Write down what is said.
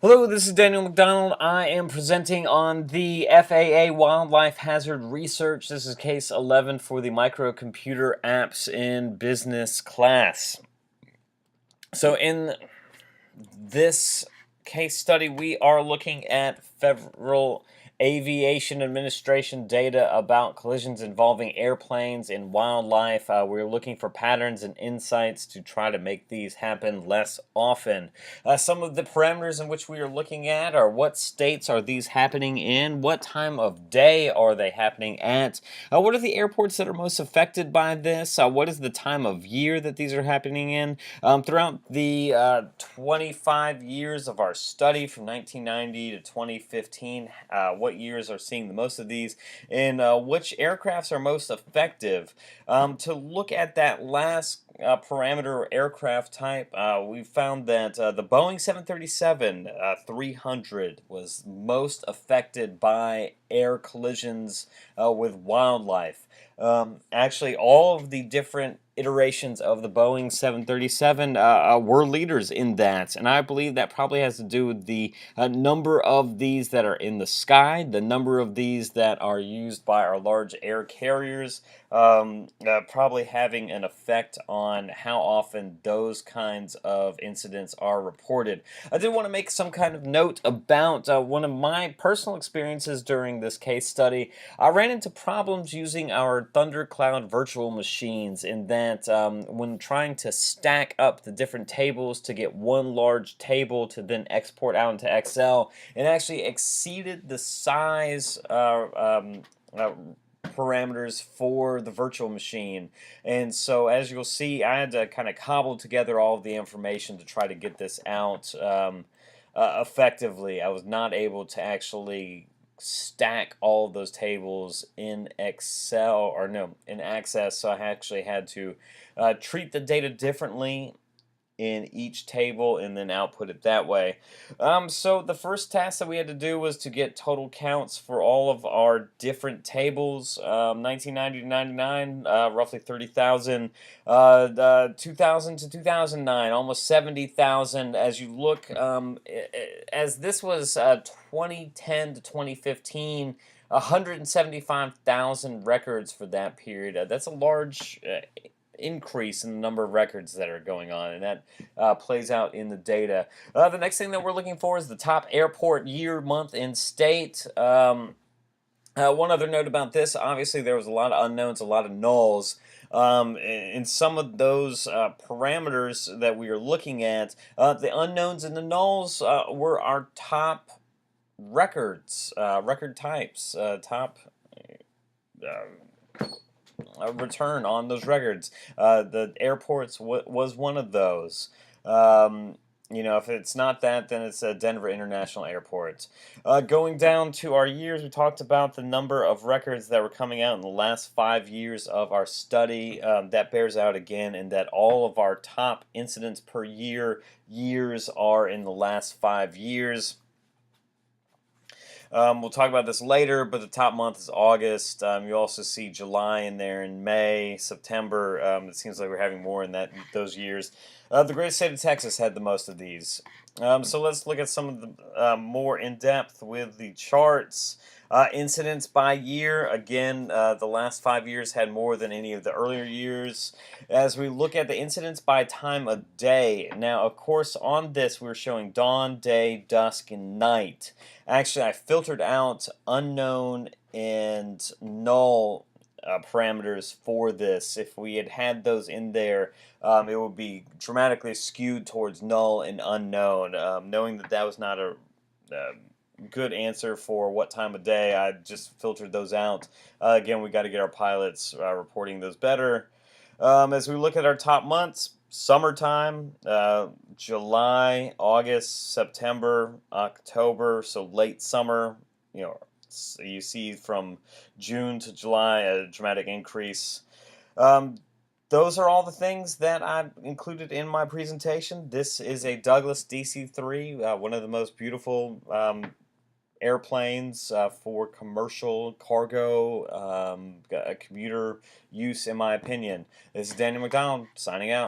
Hello, this is Daniel McDonald. I am presenting on the FAA Wildlife Hazard Research. This is case 11 for the microcomputer apps in business class. So in this case study, we are looking at Federal Aviation Administration data about collisions involving airplanes and wildlife. We're looking for patterns and insights to try to make these happen less often. Some of the parameters in which we are looking at are: what states are these happening in? What time of day are they happening at? What are the airports that are most affected by this? What is the time of year that these are happening in? Throughout the 25 years of our study from 1990 to 2015, what years are seeing the most of these, and which aircrafts are most effective? To look at that last parameter aircraft type, we found that the Boeing 737-300 was most affected by air collisions with wildlife. Actually, all of the different iterations of the Boeing 737 were leaders in that, and I believe that probably has to do with the number of these that are in the sky, the number of these that are used by our large air carriers, probably having an effect on how often those kinds of incidents are reported. I did want to make some kind of note about one of my personal experiences during this case study. I ran into problems using our Thundercloud virtual machines in that when trying to stack up the different tables to get one large table to then export out into Excel, it actually exceeded the size parameters for the virtual machine. And so, as you'll see, I had to kind of cobble together all of the information to try to get this out effectively. I was not able to actually stack all of those tables in Excel, or no, in Access, so I actually had to treat the data differently in each table and then output it that way. So the first task that we had to do was to get total counts for all of our different tables. 1990 to 99, roughly 30,000. 2000 to 2009, almost 70,000. As you look, as this was 2010 to 2015, 175,000 records for that period. That's a large increase in the number of records that are going on, and that plays out in the data. The next thing that we're looking for is the top airport year, month, and state. One other note about this: obviously there was a lot of unknowns, a lot of nulls. In some of those parameters that we are looking at, the unknowns and the nulls were our top records, record types, top return on those records. The airports was one of those. If it's not that, then it's Denver International Airport. Going down to our years, we talked about the number of records that were coming out in the last 5 years of our study. That bears out again in that all of our top incidents per years are in the last 5 years. We'll talk about this later, but the top month is August. You also see July in there, and May, September. It seems like we're having more in those years. The great state of Texas had the most of these. So let's look at some of the more in depth with the charts. Incidents by year. Again, the last 5 years had more than any of the earlier years. As we look at the incidents by time of day, now, of course, on this we're showing dawn, day, dusk, and night. Actually, I filtered out unknown and null parameters for this. If we had had those in there, it would be dramatically skewed towards null and unknown. Knowing that that was not a good answer for what time of day, I just filtered those out. Again, we got to get our pilots reporting those better. As we look at our top months, summertime, July, August, September, October, so late summer. So you see from June to July a dramatic increase. Those are all the things that I've included in my presentation. This is a Douglas DC-3, one of the most beautiful airplanes for commercial cargo, commuter use, in my opinion. This is Daniel McDonald signing out.